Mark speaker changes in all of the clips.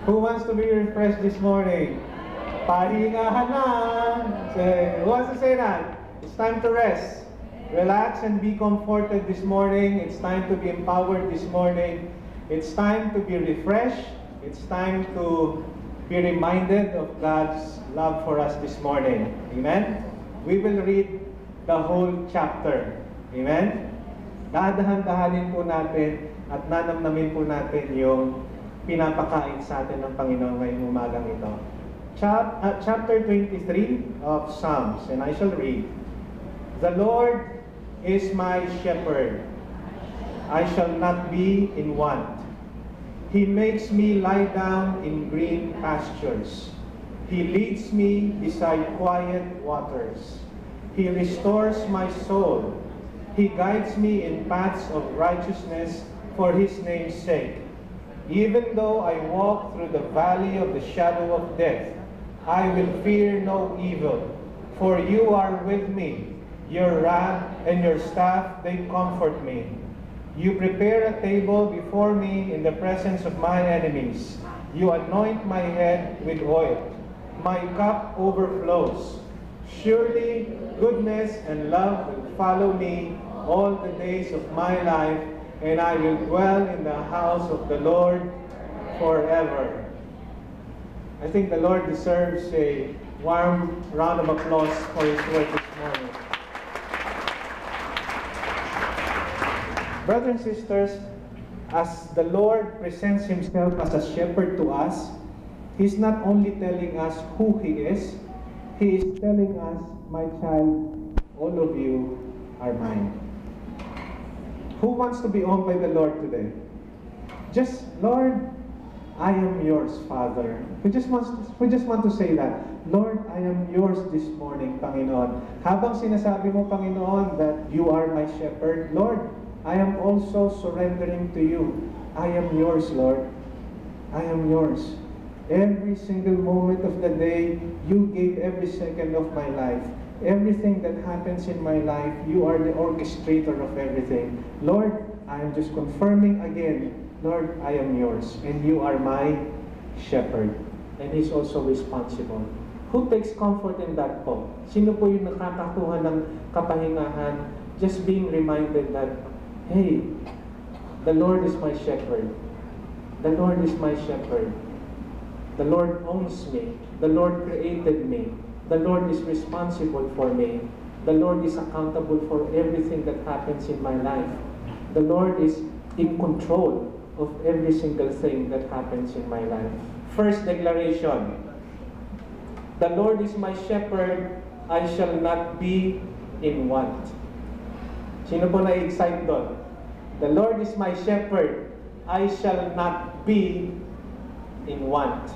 Speaker 1: Who wants to be refreshed this morning? Pahingahan na! Who wants to say that? It's time to rest. Relax and be comforted this morning. It's time to be empowered this morning. It's time to be refreshed. It's time to be reminded of God's love for us this morning. Amen? We will read the whole chapter. Amen? Dahan-dahanin po natin at nanamnamin po natin yung pinapakain sa atin ng Panginoon ngayong umagang ito. Chapter 23 of Psalms, and I shall read. The Lord is my shepherd. I shall not be in want. He makes me lie down in green pastures. He leads me beside quiet waters. He restores my soul. He guides me in paths of righteousness for His name's sake. Even though I walk through the valley of the shadow of death, I will fear no evil, for you are with me. Your rod and your staff, they comfort me. You prepare a table before me in the presence of my enemies. You anoint my head with oil. My cup overflows. Surely goodness and love will follow me all the days of my life, and I will dwell in the house of the Lord forever. I think the Lord deserves a warm round of applause for His word this morning. Brothers and sisters, as the Lord presents Himself as a shepherd to us, He's not only telling us who He is telling us, my child, all of you are mine. Who wants to be owned by the Lord today? Just, Lord, I am yours, Father. We just want to say that. Lord, I am yours this morning, Panginoon. Habang sinasabi mo, Panginoon, that you are my shepherd, Lord, I am also surrendering to you. I am yours, Lord. I am yours. Every single moment of the day, you gave every second of my life. Everything that happens in my life, you are the orchestrator of everything. Lord, I am just confirming again, Lord, I am yours, and you are my shepherd. And He's also responsible. Who takes comfort in that po? Sino po yung nakakakuha ng kapahingahan? Just being reminded that, hey, the Lord is my shepherd. The Lord is my shepherd. The Lord owns me. The Lord created me. The Lord is responsible for me. The Lord is accountable for everything that happens in my life. The Lord is in control of every single thing that happens in my life. First declaration, the Lord is my shepherd, I shall not be in want. Sino po na-excite doon? The Lord is my shepherd, I shall not be in want.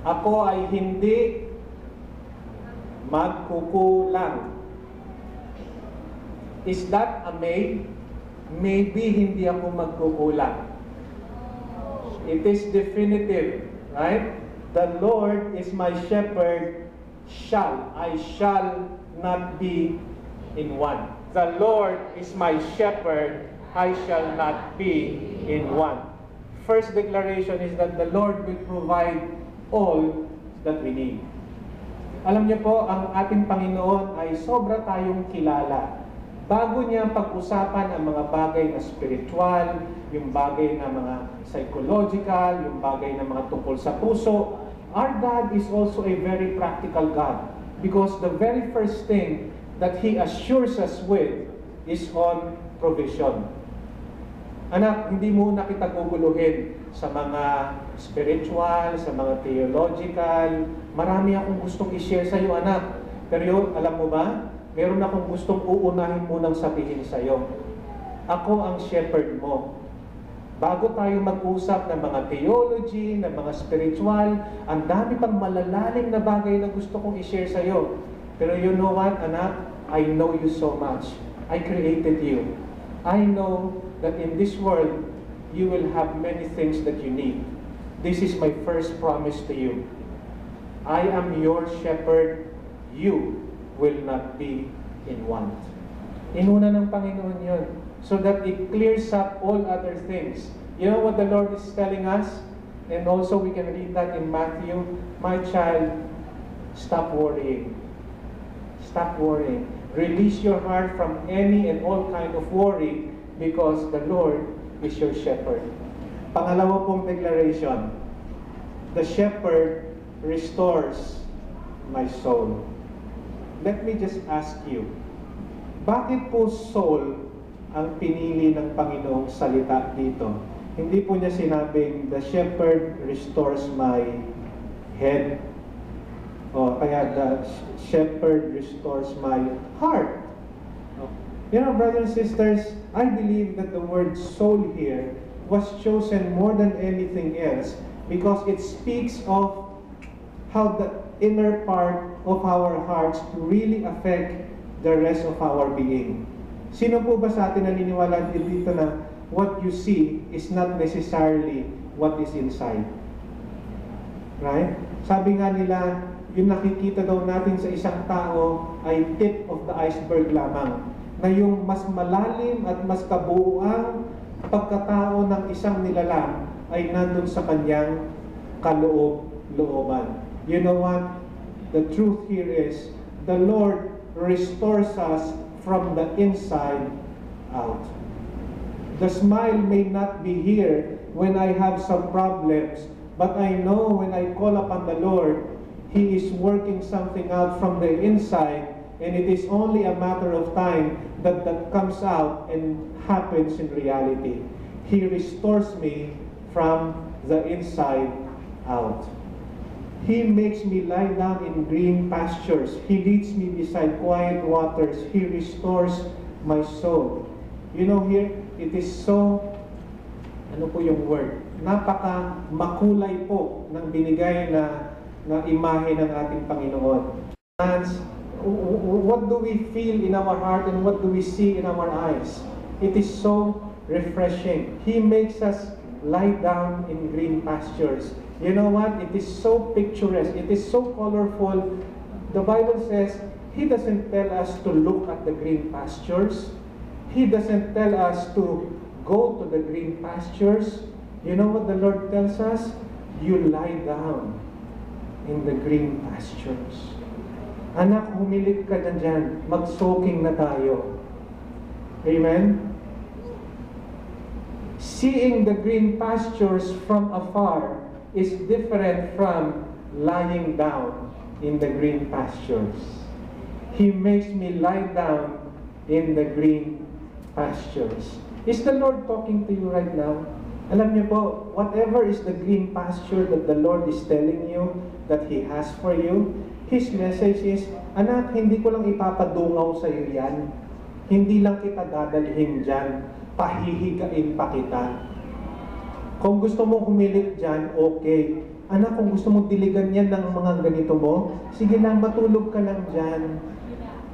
Speaker 1: Ako ay hindi magkukulang. Is that a may? Maybe hindi ako magkukulang. It is definitive, right? The Lord is my shepherd, I shall not be in want. The Lord is my shepherd, I shall not be in want. First declaration is that the Lord will provide all that we need. Alam niyo po, ang ating Panginoon ay sobra tayong kilala. Bago niya pag-usapan ang mga bagay na spiritual, yung bagay na mga psychological, yung bagay na mga tungkol sa puso, our God is also a very practical God. Because the very first thing that He assures us with is on provision. Anak, hindi muna kita guguluhin sa mga spiritual, sa mga theological. Marami akong gustong i-share sa iyo, anak. Pero yun, alam mo ba, meron akong gustong uunahin munang sabihin sa iyo. Ako ang shepherd mo. Bago tayo mag-usap ng mga theology, ng mga spiritual, ang dami pang malalalim na bagay na gusto kong i-share sa iyo. Pero you know what, anak? I know you so much. I created you. I know that in this world, you will have many things that you need. This is my first promise to you. I am your shepherd. You will not be in want. Inuna ng Panginoon yun, so that it clears up all other things. You know what the Lord is telling us? And also we can read that in Matthew, my child, stop worrying. Stop worrying. Release your heart from any and all kind of worry because the Lord is your shepherd. Pangalawa pong declaration, the shepherd restores my soul. Let me just ask you, bakit po soul ang pinili ng Panginoong salita dito? Hindi po niya sinabing, the shepherd restores my head. O kaya the shepherd restores my heart. You know, brothers and sisters, I believe that the word soul here was chosen more than anything else because it speaks of how the inner part of our hearts really affect the rest of our being. Sino po ba sa atin naniniwala dito na what you see is not necessarily what is inside? Right? Sabi nga nila, yung nakikita daw natin sa isang tao ay tip of the iceberg lamang. Na yung mas malalim at mas kabuuang pagkatao ng isang nilalang ay nandun sa kanyang kaloob-looban. You know what? The truth here is, the Lord restores us from the inside out. The smile may not be here when I have some problems, but I know when I call upon the Lord, He is working something out from the inside, and it is only a matter of time that that comes out and happens in reality. He restores me from the inside out. He makes me lie down in green pastures. He leads me beside quiet waters. He restores my soul. You know, here, it is so, ano po yung word? Napaka makulay po ng binigay na imahe ng ating Panginoon. And what do we feel in our heart and what do we see in our eyes? It is so refreshing. He makes us lie down in green pastures. You know what? It is so picturesque. It is so colorful. The Bible says, He doesn't tell us to look at the green pastures. He doesn't tell us to go to the green pastures. You know what the Lord tells us? You lie down in the green pastures. Anak, humilit ka na dyan. Mag-soaking na tayo. Amen? Seeing the green pastures from afar is different from lying down in the green pastures. He makes me lie down in the green pastures. Is the Lord talking to you right now? Alam niyo po, whatever is the green pasture that the Lord is telling you that He has for you, His message is, anak, hindi ko lang ipapadungaw sa iyo yan. Hindi lang kita dadalhin dyan. Pahihigain pa kita. Kung gusto mo humilit dyan, okay. Anak, kung gusto mo diligan yan ng mga ganito mo, sige lang, matulog ka lang dyan.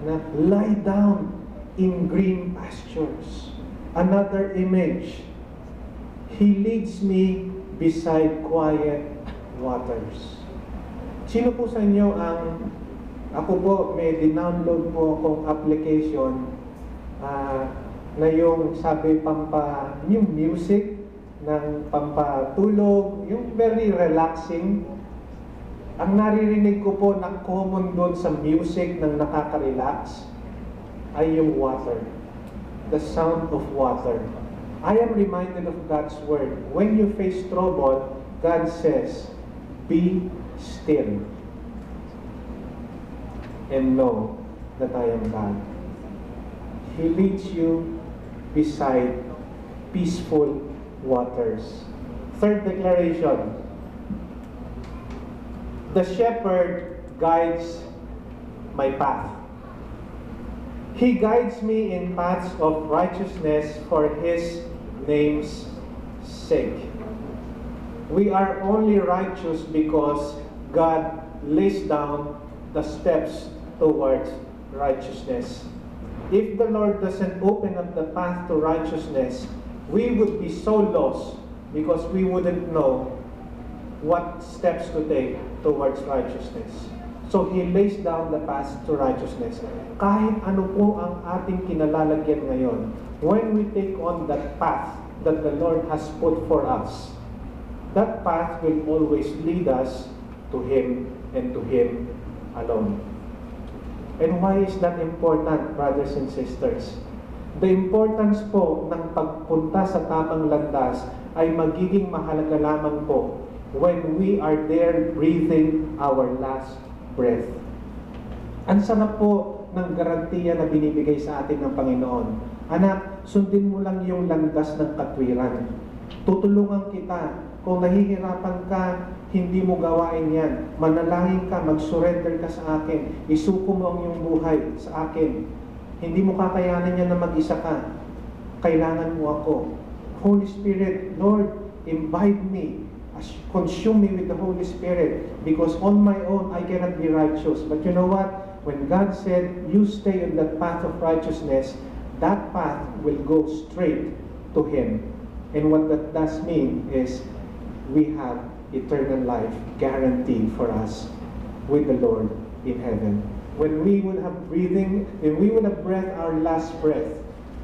Speaker 1: Na lie down in green pastures. Another image. He leads me beside quiet waters. Sino po sa inyo ang, ako po, may dinownload po akong application na yung sabi yung music ng pampatulog, yung very relaxing. Ang naririnig ko po na common doon sa music ng nakaka-relax ay yung water. The sound of water. I am reminded of God's word. When you face trouble, God says, be still and know that I am God. He leads you beside peaceful waters. Third declaration. The shepherd guides my path. He guides me in paths of righteousness for His name's sake. We are only righteous because God lays down the steps towards righteousness. If the Lord doesn't open up the path to righteousness, we would be so lost because we wouldn't know what steps to take towards righteousness. So He lays down the path to righteousness. Kahit ano po ang ating kinalalagyan ngayon, when we take on that path that the Lord has put for us, that path will always lead us to Him and to Him alone. And why is that important, brothers and sisters? The importance po ng pagpunta sa tamang landas ay magiging mahalaga lamang po when we are there breathing our last breath. Ang sarap po ng garantiya na binibigay sa atin ng Panginoon. Anak, sundin mo lang yung landas ng katwiran. Tutulungan kita. Kung nahihirapan ka, hindi mo gawain yan. Manalangin ka, mag-surrender ka sa akin. Isuko mo ang iyong buhay sa akin. Hindi mo kakayanan yan na mag-isa ka. Kailangan mo ako. Holy Spirit, Lord, imbibe me. Consume me with the Holy Spirit. Because on my own, I cannot be righteous. But you know what? When God said, you stay on that path of righteousness, that path will go straight to Him. And what that does mean is we have eternal life guaranteed for us with the Lord in heaven. When we would have breath our last breath,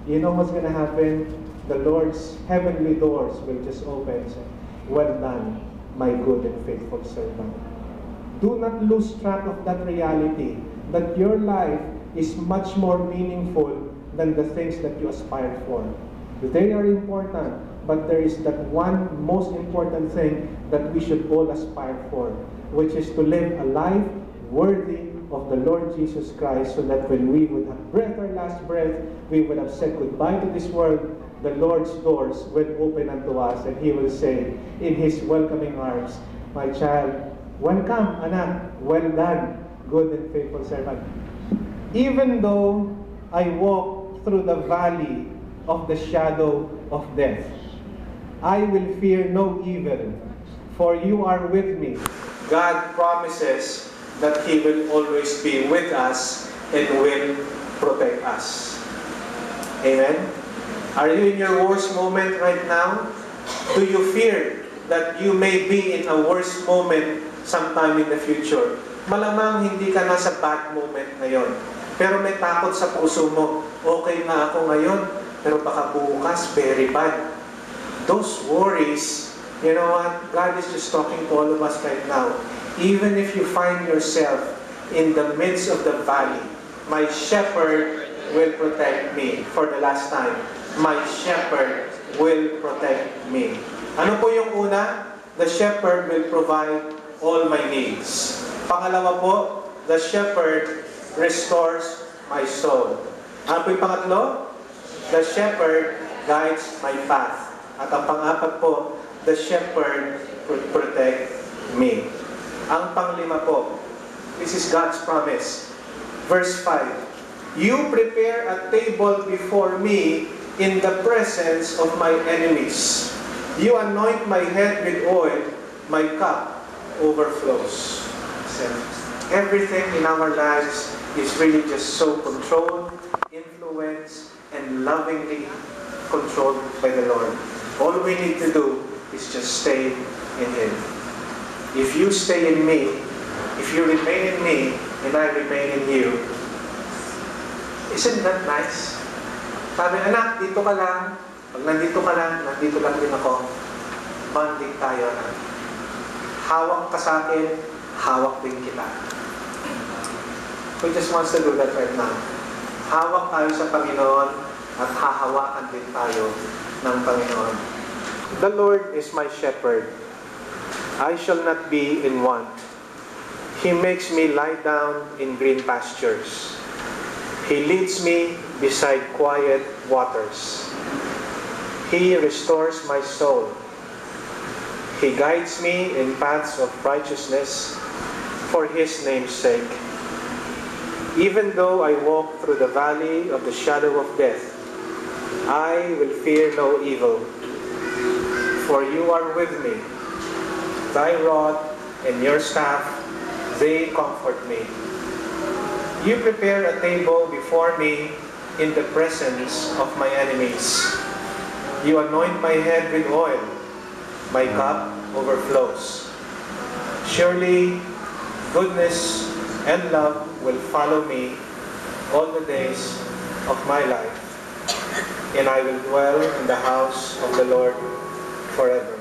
Speaker 1: you know what's going to happen? The Lord's heavenly doors will just open and say, well done, my good and faithful servant. Do not lose track of that reality, that your life is much more meaningful than the things that you aspire for. They are important, but there is that one most important thing that we should all aspire for, which is to live a life worthy of the Lord Jesus Christ, so that when we would have breath our last breath, we would have said goodbye to this world, the Lord's doors will open unto us, and He will say in His welcoming arms, my child, welcome, anak, well done, good and faithful servant. Even though I walk through the valley of the shadow of death, I will fear no evil, for you are with me. God promises that He will always be with us and will protect us. Amen? Are you in your worst moment right now? Do you fear that you may be in a worse moment sometime in the future? Malamang hindi ka nasa bad moment ngayon. Pero may takot sa puso mo. Okay na ako ngayon, pero baka bukas very bad. Those worries, you know what? God is just talking to all of us right now. Even if you find yourself in the midst of the valley, my shepherd will protect me. For the last time, my shepherd will protect me. Ano po yung una? The shepherd will provide all my needs. Pangalawa po, the shepherd restores my soul. Ano po yung pangatlo? The shepherd guides my path. At ang pang-apat po, the shepherd will protect me. Ang panglima po, this is God's promise. Verse 5, you prepare a table before me in the presence of my enemies. You anoint my head with oil, my cup overflows. So, everything in our lives is really just so controlled, influenced, and lovingly controlled by the Lord. All we need to do is just stay in Him. If you stay in me, if you remain in me, and I remain in you, isn't that nice? Sabi, anak, dito ka lang. Pag nandito ka lang, nandito lang din ako. Bonding tayo. Hawak ka sa akin, hawak din kita. Who just wants to do that right now? Hawak tayo sa Panginoon at hahawakan din tayo ng Panginoon. The Lord is my shepherd. I shall not be in want. He makes me lie down in green pastures. He leads me beside quiet waters. He restores my soul. He guides me in paths of righteousness for His name's sake. Even though I walk through the valley of the shadow of death, I will fear no evil, for you are with me. Thy rod and your staff, they comfort me. You prepare a table before me in the presence of my enemies. You anoint my head with oil. My cup overflows. Surely, goodness and love will follow me all the days of my life, and I will dwell in the house of the Lord forever.